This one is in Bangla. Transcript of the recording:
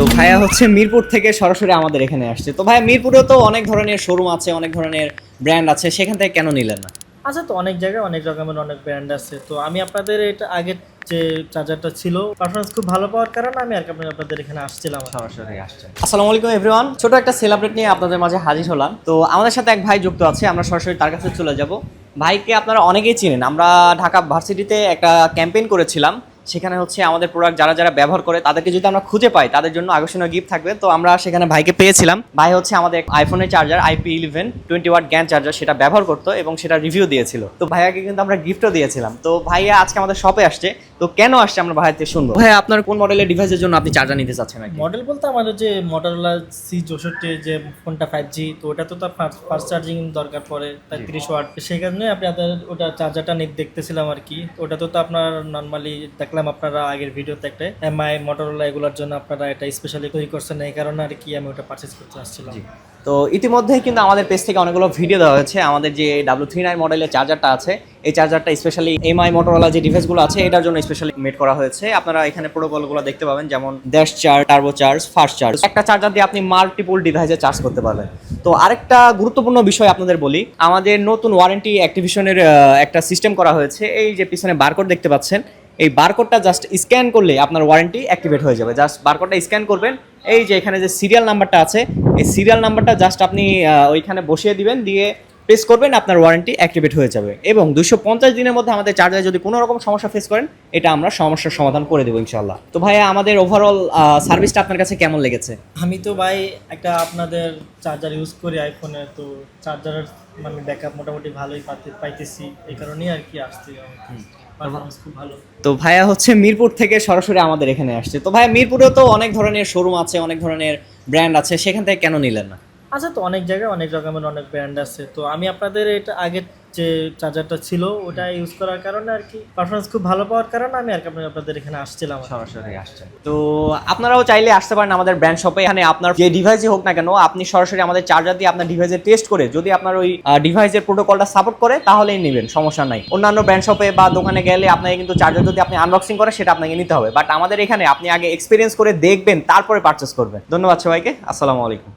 তো ভাইয়া হচ্ছে মিরপুর থেকে সরাসরি আমাদের এখানে আসছে। তো ভাইয়া মিরপুরেও তো অনেক ধরনের শোরুম আছে, অনেক ধরনের ব্র্যান্ড আছে, সেখান থেকে কেন নিলেন না? আচ্ছা, তো অনেক জায়গায় অনেক রকমের অনেক ব্র্যান্ড আছে। তো আমি আপনাদের এটা আগের যে চার্জারটা ছিল পারফরমেন্স খুব ভালো পাওয়ার কারণে আমি আর কি আপনাদের এখানে আসছিলাম। সরাসরি আসছেন। আসসালামু আলাইকুম এভরিওয়ান, ছোট একটা সেলিব্রেট নিয়ে আপনাদের মাঝে হাজির হলাম। তো আমাদের সাথে এক ভাই যুক্ত আছে, আমরা সরাসরি তার কাছে চলে যাব। ভাইকে আপনারা অনেকেই চিনেন, আমরা ঢাকা ভার্সিটিতে একটা ক্যাম্পেইন করেছিলাম। সেখানে হচ্ছে আমাদের প্রোডাক্ট যারা যারা ব্যবহার করে তাদেরকে যদি আমরা খুঁজে পাই তাদের জন্য আকর্ষণীয় গিফট থাকবে। তো আমরা সেখানে ভাইকে পেয়েছিলাম। ভাই হচ্ছে আমাদের আইফোনের চার্জার IP11 20 ওয়াট জ্ঞান চার্জার সেটা ব্যবহার করতো এবং সেটা রিভিউ দিয়েছিল। তো ভাইয়াকে কিন্তু আমরা গিফটও দিয়েছিলাম। তো ভাইয়া আজকে আমাদের শপে আসছে। তো কেন আসছে আমরা ভাইয়াতে শুনবো। ভাইয়া আপনার কোন মডেলের ডিভাইসের জন্য আপনি চার্জার নিতে চাচ্ছেন? মডেল বলতে আমাদের যে Motorola C64 যে ফোনটা 5G, তো ওটা তো তার ফাস্ট চার্জিং দরকার পড়ে, তার 30 ওয়াট। সেই কারণে আপনি আপনার ওটা চার্জারটা দেখতেছিলাম আর কি। ওটা তো আপনার নর্মালি দেখলাম আপনারা আগের ভিডিওতে একটা MI Motorola এগুলোর জন্য আপনারা এটা স্পেশালি তৈরি করছেন, এই কারণে আর কি আমি ওটা পারচেজ করতে আসছিলাম। তো ইতিমধ্যেই কিন্তু আমাদের পেজ থেকে অনেকগুলো ভিডিও দেওয়া হয়েছে। আমাদের যে W39 মডেলের চার্জারটা আছে, এই চার্জারটা স্পেশালি MI Motorola যে ডিভাইসগুলো আছে এটার জন্য স্পেশালি মেড করা হয়েছে। আপনারা এখানে প্রোটোকলগুলো দেখতে পাবেন, যেমন dash charge, turbo charge, fast charge. একটা চার্জার দিয়ে আপনি মাল্টিপল ডিভাইসে চার্জ করতে পারবেন। তো আরেকটা গুরুত্বপূর্ণ বিষয় আপনাদের বলি, আমাদের নতুন ওয়ারেন্টি অ্যাক্টিভেশনের একটা সিস্টেম করা হয়েছে। এই যে পিছনে বারকোড দেখতে পাচ্ছেন, এই বারকোডটা জাস্ট স্ক্যান করলে আপনার ওয়ারেন্টি অ্যাক্টিভেট হয়ে যাবে। জাস্ট বারকোডটা স্ক্যান করবেন, এই যে এখানে যে সিরিয়াল নাম্বারটা আছে, এই সিরিয়াল নাম্বারটা জাস্ট আপনি ওইখানে বসিয়ে দিবেন, দিয়ে প্রেস করবেন, আপনার ওয়ারেন্টি অ্যাক্টিভেট হয়ে যাবে। এবং 250 দিনের মধ্যে আমাদের চার্জারে যদি কোনো রকম সমস্যা ফেস করেন, এটা আমরা সমস্যার সমাধান করে দেবো ইনশাল্লাহ। তো ভাইয়া আমাদের ওভারঅল সার্ভিসটা আপনার কাছে কেমন লেগেছে? আমি তো ভাই একটা আপনাদের চার্জার ইউজ করি আইফোনে, তো চার্জারের মানে ব্যাকআপ মোটামুটি ভালোই পাইতেছি, এই কারণেই আর কি আসছি। পারফরমেন্স খুব ভালো। তো ভাইয়া হচ্ছে মিরপুর থেকে সরাসরি আমাদের এখানে আসছে। তো ভাইয়া মিরপুরেও তো অনেক ধরনের শোরুম আছে, অনেক ধরনের ব্র্যান্ড আছে, সেখান থেকে কেন নিলেন না? আচ্ছা, তো অনেক জায়গায় অনেক রকমের অনেক ব্র্যান্ড আছে। তো আমি আপনাদের এটা আগের যে চার্জারটা ছিল ওটা ইউজ করার কারণে আর কি পারফরমেন্স খুব ভালো পাওয়ার কারণে আমি আর কি আপনাদের এখানে আসছিলাম। সরাসরি আসছেন। তো আপনারাও চাইলে আসতে পারেন আমাদের ব্র্যান্ড শপে। এখানে আপনার যে ডিভাইসই হোক না কেন, আপনি সরাসরি আমাদের চার্জার দিয়ে আপনার ডিভাইসে টেস্ট করে যদি আপনার ওই ডিভাইসের প্রোটোকলটা সাপোর্ট করে তাহলেই নেবেন, সমস্যা নাই। অন্যান্য ব্র্যান্ড শপে বা দোকানে গেলে আপনাকে কিন্তু চার্জার যদি আপনি আনবক্সিং করেন সেটা আপনাকে নিতে হবে, বাট আমাদের এখানে আপনি আগে এক্সপিরিয়েন্স করে দেখবেন, তারপরে পারচেস করবেন। ধন্যবাদ সবাইকে, আসসালামু আলাইকুম।